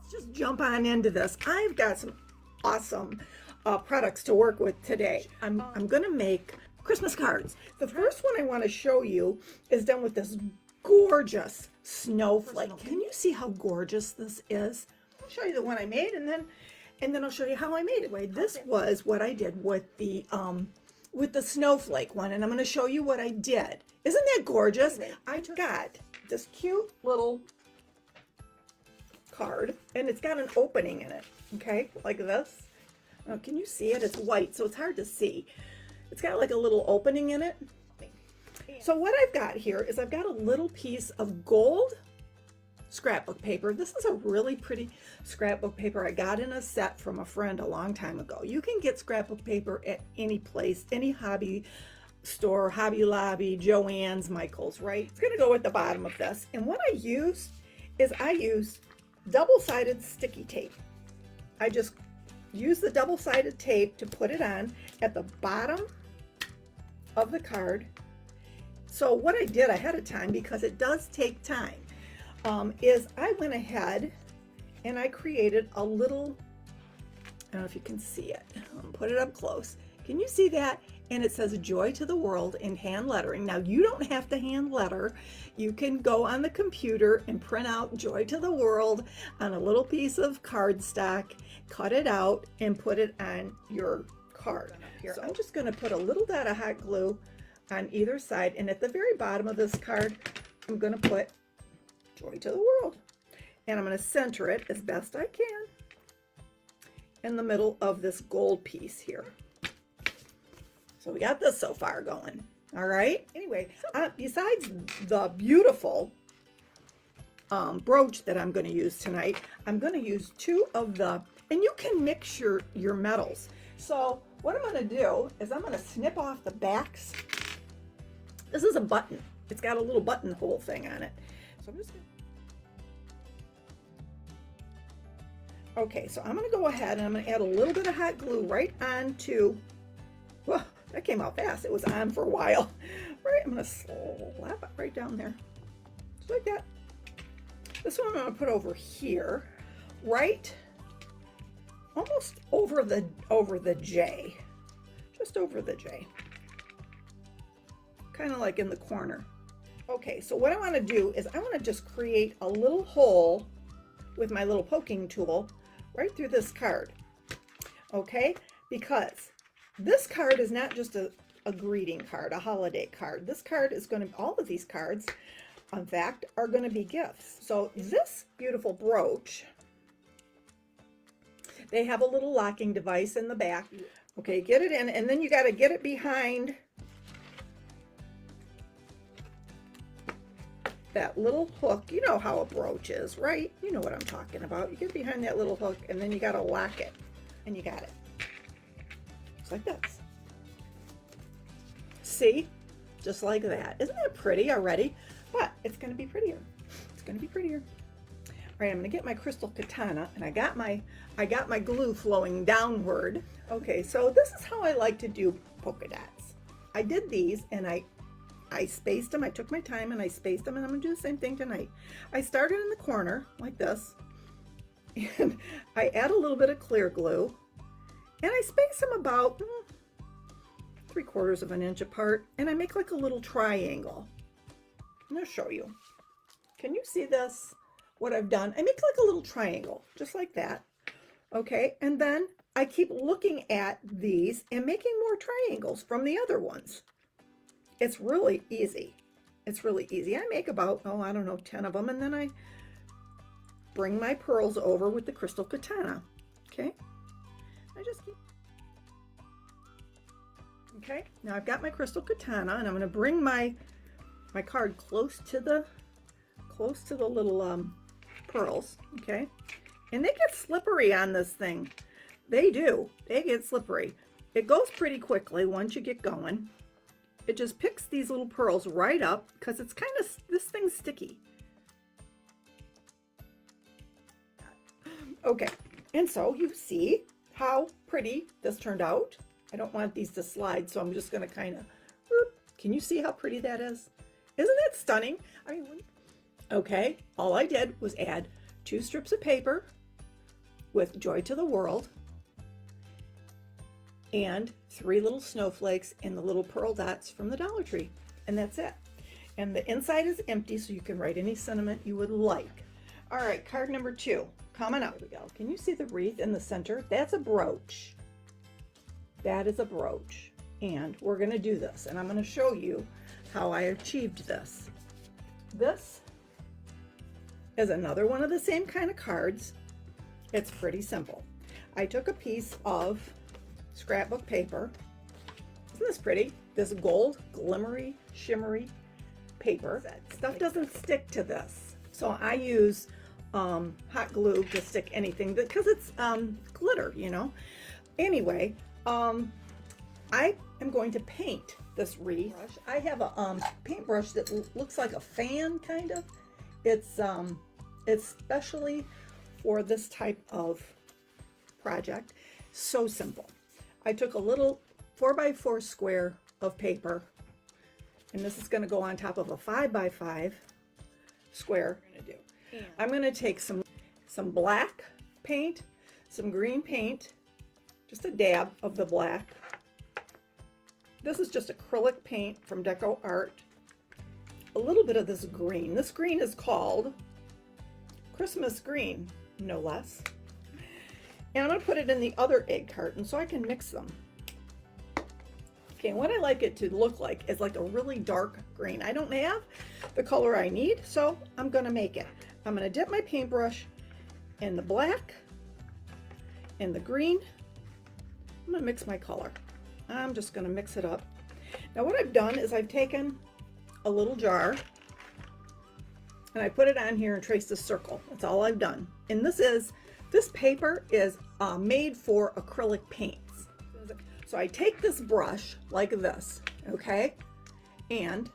Just jump on into this. I've got some awesome products to work with today. I'm gonna make Christmas cards. The first one I want to show you is done with this gorgeous snowflake. Can you see how gorgeous this is? I'll show you the one I made, and then I'll show you how I made it. This was what I did with the snowflake one, and I'm going to show you what I did. Isn't that gorgeous? I've got this cute little card, and it's got an opening in it, okay, like this. Now, can you see it? It's white, so it's hard to see. It's got like a little opening in it. So what I've got here is I've got a little piece of gold scrapbook paper. This is a really pretty scrapbook paper I got in a set from a friend a long time ago. You can get scrapbook paper at any place, any hobby store, Hobby Lobby, Joann's, Michael's, right? It's gonna go at the bottom of this. And what I use is I use double-sided sticky tape. I just use the double-sided tape to put it on at the bottom of the card. So what I did ahead of time, because it does take time, is I went ahead and I created a little, I don't know if you can see it, I'll put it up close. Can you see that? And it says Joy to the World in hand lettering. Now you don't have to hand letter. You can go on the computer and print out Joy to the World on a little piece of cardstock, cut it out and put it on your card. Here, so I'm just gonna put a little dot of hot glue on either side, and at the very bottom of this card, I'm gonna put Joy to the World. And I'm gonna center it as best I can in the middle of this gold piece here. So we got this so far going, all right? Anyway, besides the beautiful brooch that I'm gonna use tonight, I'm gonna use two of the, and you can mix your metals. So what I'm gonna do is I'm gonna snip off the backs. This is a button. It's got a little buttonhole thing on it. So I'm just gonna... Okay, so I'm gonna go ahead and I'm gonna add a little bit of hot glue right onto, well, that came out fast. It was on for a while. Right, I'm gonna slap it right down there. Just like that. This one I'm gonna put over here, right, almost over the J. Just over the J. Kind of like in the corner. Okay, so what I want to do is I want to just create a little hole with my little poking tool right through this card. Okay, because this card is not just a greeting card, a holiday card. This card is going to, all of these cards, in fact, are going to be gifts. So this beautiful brooch, they have a little locking device in the back. Okay, get it in, and then you got to get it behind that little hook. You know how a brooch is, right? You know what I'm talking about. You get behind that little hook, and then you got to lock it, and you got it. Just like this. See? Just like that. Isn't that pretty already? But it's going to be prettier. It's going to be prettier. All right, I'm going to get my crystal katana, and I got my glue flowing downward. Okay, so this is how I like to do polka dots. I did these, and I spaced them. I took my time and I spaced them, and I'm going to do the same thing tonight. I started in the corner like this, and I add a little bit of clear glue, and I space them about 3/4 of an inch apart, and I make like a little triangle. I'm going to show you. Can you see this? What I've done? I make like a little triangle, just like that. Okay, and then I keep looking at these and making more triangles from the other ones. It's really easy. It's really easy. I make about, oh, I don't know, 10 of them, and then I bring my pearls over with the crystal katana. Okay? I just keep... Okay, now I've got my crystal katana, and I'm going to bring my card close to the little pearls. Okay? And they get slippery on this thing. They do. They get slippery. It goes pretty quickly once you get going. It just picks these little pearls right up because it's kind of, this thing's sticky. Okay, and so you see how pretty this turned out. I don't want these to slide, so I'm just going to kind of, can you see how pretty that is? Isn't that stunning? I mean, okay, all I did was add 2 strips of paper with Joy to the World and 3 little snowflakes and the little pearl dots from the Dollar Tree. And that's it. And the inside is empty, so you can write any sentiment you would like. All right, card number 2, coming up. Here we go. Can you see the wreath in the center? That's a brooch. That is a brooch. And we're gonna do this, and I'm gonna show you how I achieved this. This is another one of the same kind of cards. It's pretty simple. I took a piece of scrapbook paper. Isn't this pretty? This gold, glimmery, shimmery paper. Stuff doesn't stick to this. So I use hot glue to stick anything because it's glitter, you know. Anyway, I am going to paint this wreath. I have a paintbrush that looks like a fan, kind of. It's especially for this type of project. So simple. I took a little 4x4 square of paper, and this is going to go on top of a 5x5 square. I'm going to take some black paint, some green paint, just a dab of the black. This is just acrylic paint from Deco Art. A little bit of this green. This green is called Christmas green, no less. And I'm going to put it in the other egg carton so I can mix them. Okay, what I like it to look like is like a really dark green. I don't have the color I need, so I'm going to make it. I'm going to dip my paintbrush in the black and the green. I'm going to mix my color. I'm just going to mix it up. Now what I've done is I've taken a little jar and I put it on here and traced a circle. That's all I've done. And this paper is made for acrylic paints. So I take this brush like this, okay? And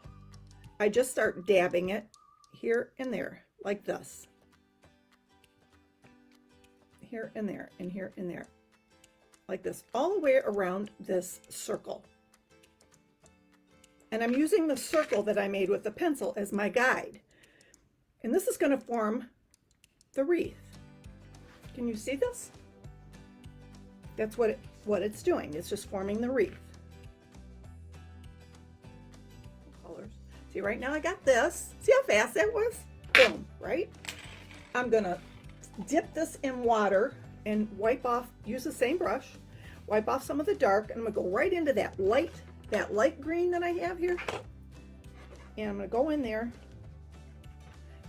I just start dabbing it here and there, like this. Here and there, and here and there. Like this, all the way around this circle. And I'm using the circle that I made with the pencil as my guide. And this is going to form the wreath. Can you see this? That's what it's doing. It's just forming the wreath. Colors. See, right now I got this. See how fast that was? Boom, right? I'm going to dip this in water and wipe off, use the same brush, wipe off some of the dark, and I'm going to go right into that light green that I have here. And I'm going to go in there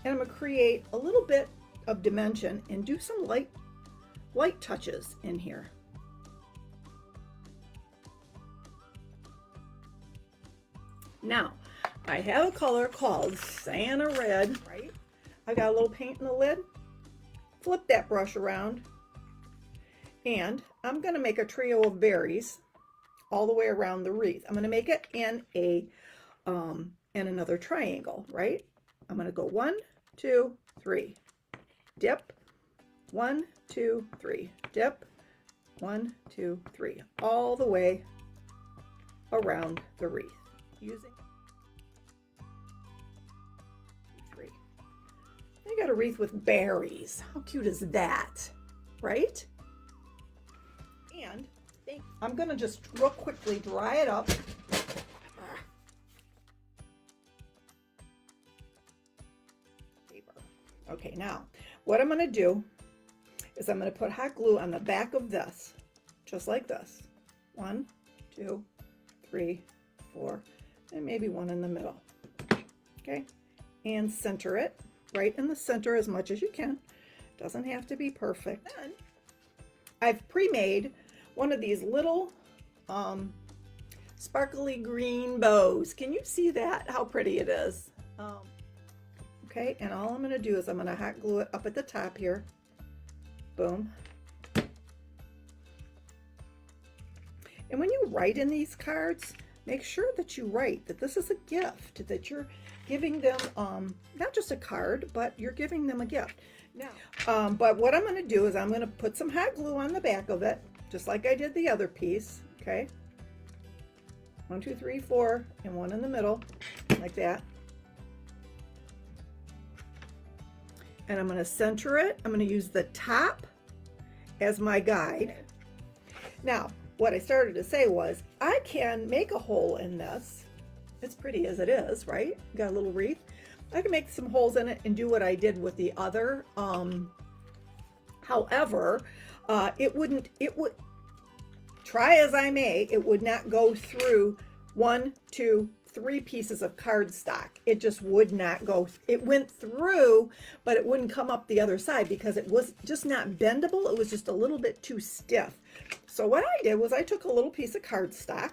and I'm going to create a little bit of dimension and do some light touches in here. Now, I have a color called Santa Red, right? I got a little paint in the lid. Flip that brush around, and I'm going to make a trio of berries all the way around the wreath. I'm going to make it in another triangle, right? I'm going to go 1, 2, 3, dip, 1, 2, 3, dip, 1, 2, 3, all the way around the wreath using 3. I got a wreath with berries. How cute is that, right? And I'm gonna just real quickly dry it up. Okay, now what I'm gonna do is I'm gonna put hot glue on the back of this, just like this. 1, 2, 3, 4, and maybe one in the middle. Okay, and center it right in the center as much as you can. Doesn't have to be perfect. Then I've pre-made one of these little sparkly green bows. Can you see that? How pretty it is. Okay, and all I'm going to do is I'm going to hot glue it up at the top here. Boom. And when you write in these cards, make sure that you write that this is a gift, that you're giving them not just a card, but you're giving them a gift. Now, but what I'm going to do is I'm going to put some hot glue on the back of it, just like I did the other piece. Okay, 1, 2, 3, 4, and one in the middle, like that. And I'm going to center it. I'm going to use the top as my guide. Now, what I started to say was, I can make a hole in this. It's pretty as it is, right? Got a little wreath. I can make some holes in it and do what I did with the other. However, it would, try as I may, it would not go through 1, 2, 3 pieces of cardstock. It just would not go. It went through, but it wouldn't come up the other side because it was just not bendable. It was just a little bit too stiff. So what I did was I took a little piece of cardstock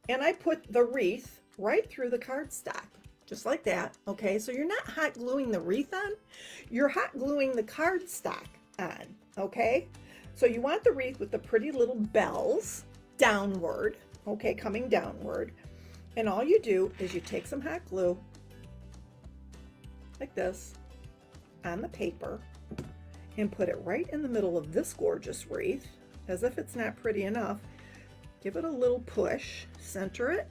and I put the wreath right through the cardstock, just like that. Okay, so you're not hot gluing the wreath on, you're hot gluing the cardstock on. Okay, so you want the wreath with the pretty little bells downward, okay, coming downward. And all you do is you take some hot glue, like this, on the paper, and put it right in the middle of this gorgeous wreath, as if it's not pretty enough. Give it a little push, center it,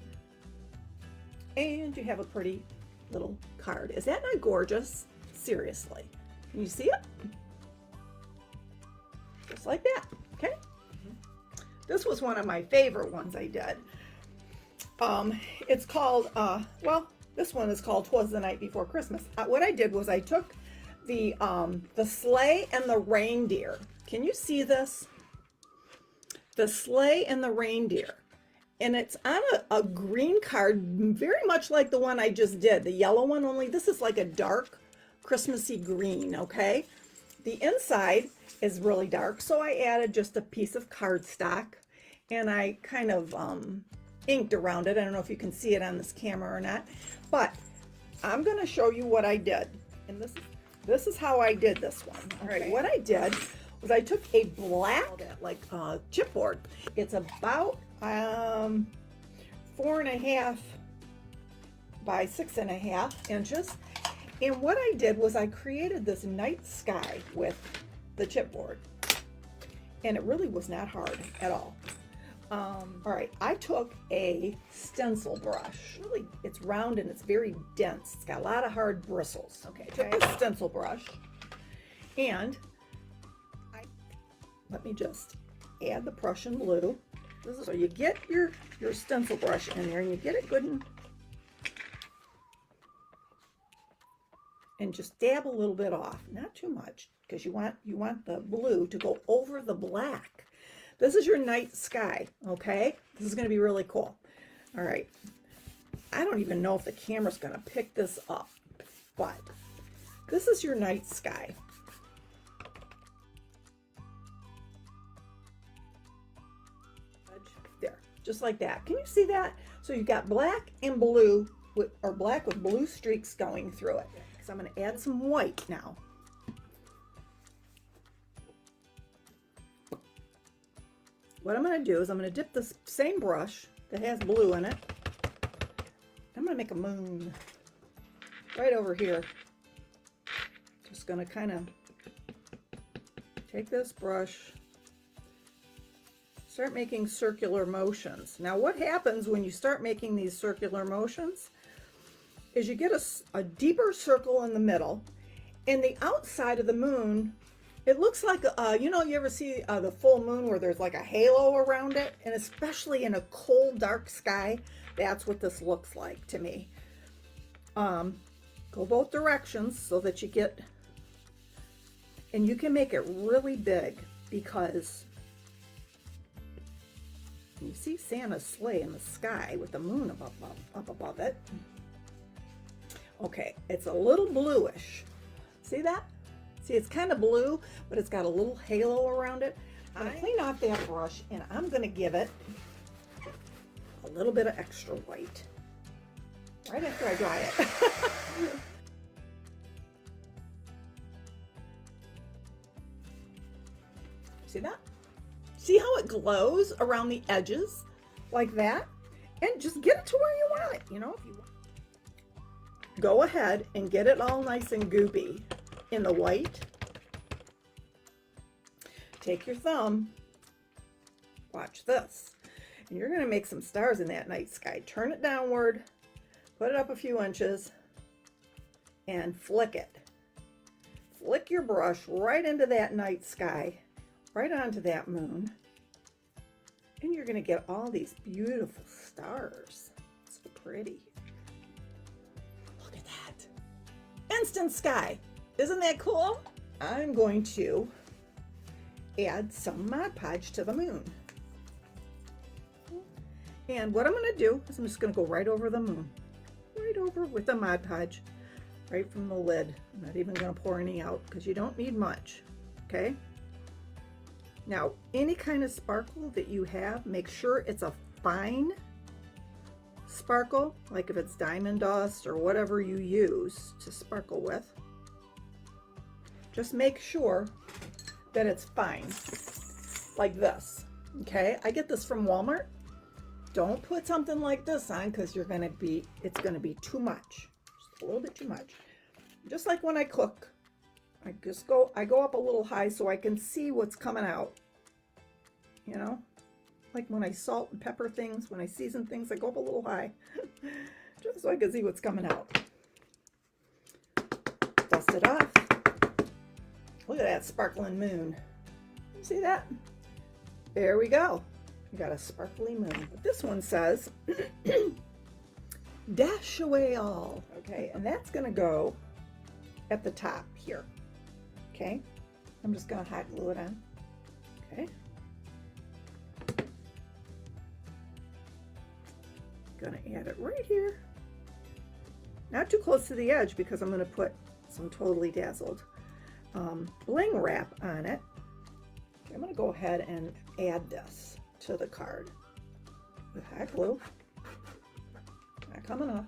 and you have a pretty little card. Is that not gorgeous? Seriously. Can you see it? Just like that, okay? This was one of my favorite ones I did. It's called, well, this one is called 'Twas the Night Before Christmas. What I did was I took the sleigh and the reindeer. Can you see this? The sleigh and the reindeer. And it's on a green card, very much like the one I just did, the yellow one, only this is like a dark Christmassy green, okay? The inside is really dark, so I added just a piece of cardstock and I kind of inked around it. I don't know if you can see it on this camera or not, but I'm going to show you what I did. And this is how I did this one. All right, what I did was I took a black, like chipboard. It's about 4.5 by 6.5 inches. And what I did was I created this night sky with the chipboard. And it really was not hard at all. All right, I took a stencil brush. Really, it's round and it's very dense. It's got a lot of hard bristles. Okay, took a stencil brush and let me just add the Prussian blue. So you get your stencil brush in there and you get it good and just dab a little bit off, not too much, because you want the blue to go over the black. This is your night sky, okay? This is going to be really cool. All right. I don't even know if the camera's going to pick this up, but this is your night sky. There, just like that. Can you see that? So you've got black and blue, or black with blue streaks going through it. So I'm going to add some white now. What I'm going to do is I'm going to dip this same brush that has blue in it. I'm going to make a moon right over here. Just going to kind of take this brush, start making circular motions. Now what happens when you start making these circular motions is you get a deeper circle in the middle, and the outside of the moon, it looks like, you know, you ever see the full moon where there's like a halo around it? And especially in a cold, dark sky, that's what this looks like to me. Go both directions so that you get, and you can make it really big because you see Santa's sleigh in the sky with the moon up above it. Okay, it's a little bluish. See that? See, it's kind of blue, but it's got a little halo around it. I'm going to clean off that brush, and I'm going to give it a little bit of extra white right after I dry it. See that? See how it glows around the edges like that? And just get it to where you want it, you know? If you want. Go ahead and get it all nice and goopy in the white. Take your thumb, watch this, and you're going to make some stars in that night sky. Turn it downward, put it up a few inches, and flick it. flick your brush right into that night sky, right onto that moon, and you're going to get all these beautiful stars. So pretty. Look at that. Instant sky. Isn't that cool? I'm going to add some Mod Podge to the moon. And what I'm going to do is I'm just going to go right over the moon. Right over with the Mod Podge. Right from the lid. I'm not even going to pour any out because you don't need much. Okay? Now, any kind of sparkle that you have, make sure it's a fine sparkle, like if it's diamond dust or whatever you use to sparkle with. Just make sure that it's fine, like this. Okay? I get this from Walmart. Don't put something like this on because it's going to be too much. Just a little bit too much. Just like when I cook. I go up a little high so I can see what's coming out. You know, like when I salt and pepper things, when I season things, I go up a little high just so I can see what's coming out. Dust it off. Look at that sparkling moon. You see that? There we go. We got a sparkly moon. But this one says, dash away all. Okay, and that's going to go at the top here. Okay, I'm just going to hot glue it on. Okay. Going to add it right here. Not too close to the edge because I'm going to put some Totally Dazzled bling wrap on it. Okay, I'm going to go ahead and add this to the card with hot glue. Not coming off.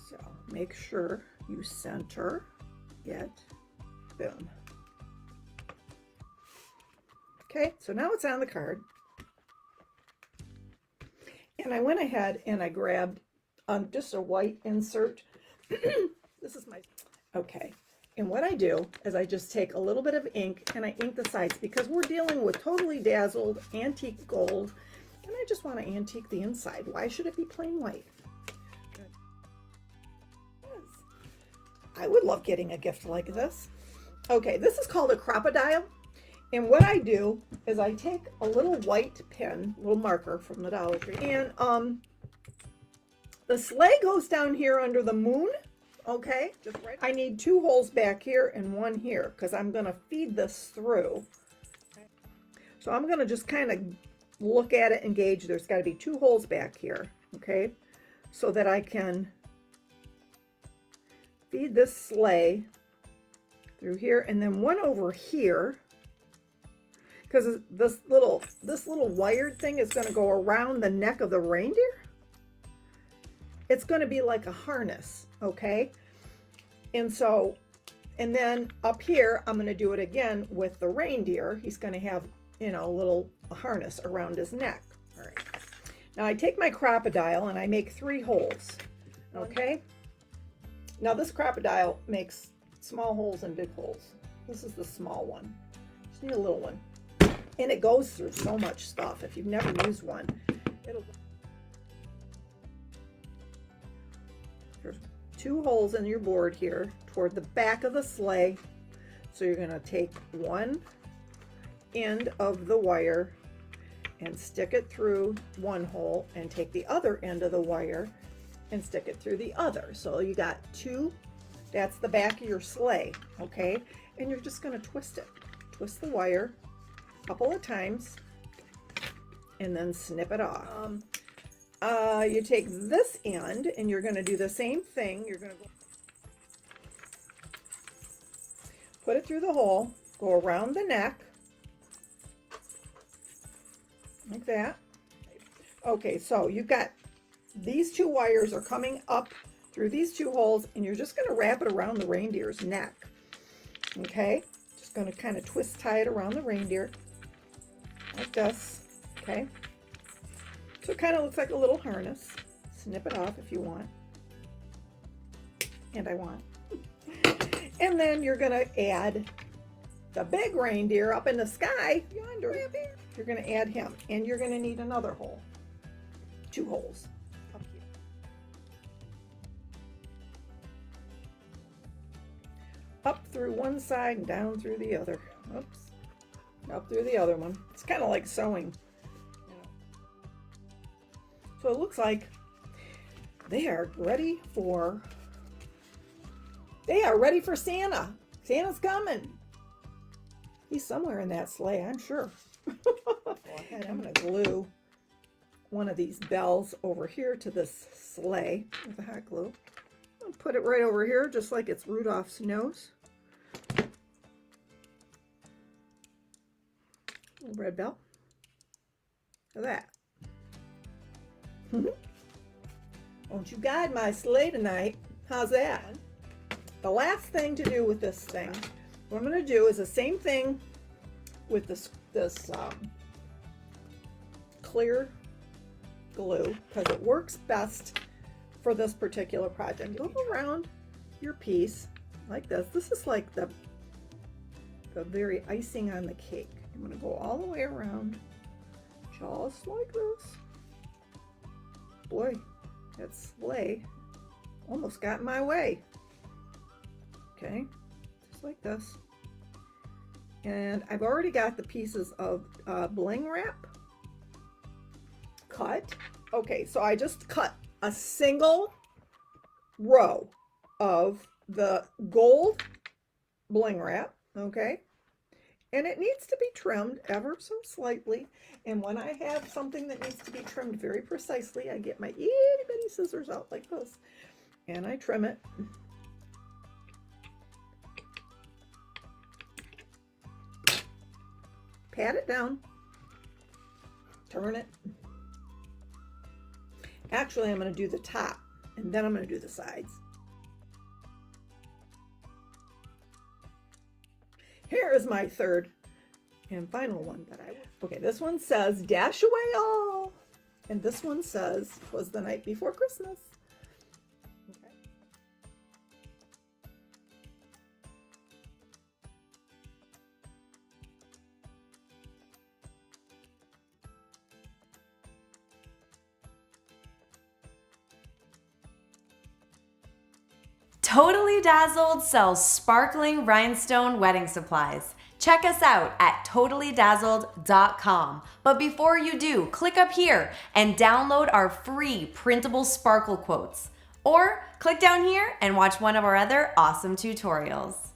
So make sure you center it. Boom. Okay, so now it's on the card. And I went ahead and I grabbed just a white insert. This is my, okay. And what I do is I just take a little bit of ink and I ink the sides because we're dealing with Totally Dazzled antique gold. And I just want to antique the inside. Why should it be plain white? I would love getting a gift like this. Okay, this is called a crocodile. And what I do is I take a little white pen, little marker from the Dollar Tree, and the sleigh goes down here under the moon. Okay, just right. I need 2 holes back here and 1 here because I'm going to feed this through. So I'm going to just kind of look at it and gauge. There's got to be 2 holes back here, okay, so that I can feed this sleigh through here and then 1 over here. Because this little wired thing is going to go around the neck of the reindeer. It's going to be like a harness, okay? And so, and then up here, I'm going to do it again with the reindeer. He's going to have, you know, a little harness around his neck. All right. Now I take my crocodile and I make 3 holes, okay? Now this crocodile makes small holes and big holes. This is the small one. Just need a little one. And it goes through so much stuff. If you've never used one, there's 2 holes in your board here toward the back of the sleigh. So you're going to take 1 end of the wire and stick it through 1 hole and take the other end of the wire and stick it through the other. So you got 2, that's the back of your sleigh, okay? And you're just going to twist it. Twist the wire couple of times and then snip it off. You take this end and you're going to do the same thing. You're going to put it through the hole, go around the neck like that. Okay, so you've got these 2 wires are coming up through these 2 holes and you're just going to wrap it around the reindeer's neck. Okay, just going to kind of twist tie it around the reindeer like this. Okay, so it kind of looks like a little harness. Snip it off if you want, and I want. And then you're going to add the big reindeer up in the sky yonder. You're going to add him, and you're going to need another hole, 2 holes up here. up through one side and down through the other. Oops. Up through the other one. It's kind of like sewing. So it looks like they are ready for Santa. Santa's coming. He's somewhere in that sleigh, I'm sure. I'm going to glue one of these bells over here to this sleigh with a hot glue. I'll put it right over here just like it's Rudolph's nose. Little red bell. Look at that. Won't you guide my sleigh tonight? How's that? The last thing to do with this thing, what I'm going to do is the same thing with this clear glue, because it works best for this particular project. Go around your piece like this. This is like the very icing on the cake. I'm going to go all the way around just like this. Boy, that sleigh almost got in my way. Okay, just like this. And I've already got the pieces of bling wrap cut. Okay, so I just cut a single row of the gold bling wrap, okay? And it needs to be trimmed ever so slightly. And when I have something that needs to be trimmed very precisely, I get my itty bitty scissors out like this and I trim it. Pat it down, turn it. Actually, I'm going to do the top and then I'm going to do the sides. Here is my third and final one that I will. Okay, this one says dash away all. And this one says 'twas the night before Christmas. Okay. Totally Dazzled sells sparkling rhinestone wedding supplies. Check us out at totallydazzled.com. But before you do, click up here and download our free Printable Sparkle Quotes. Or click down here and watch one of our other awesome tutorials.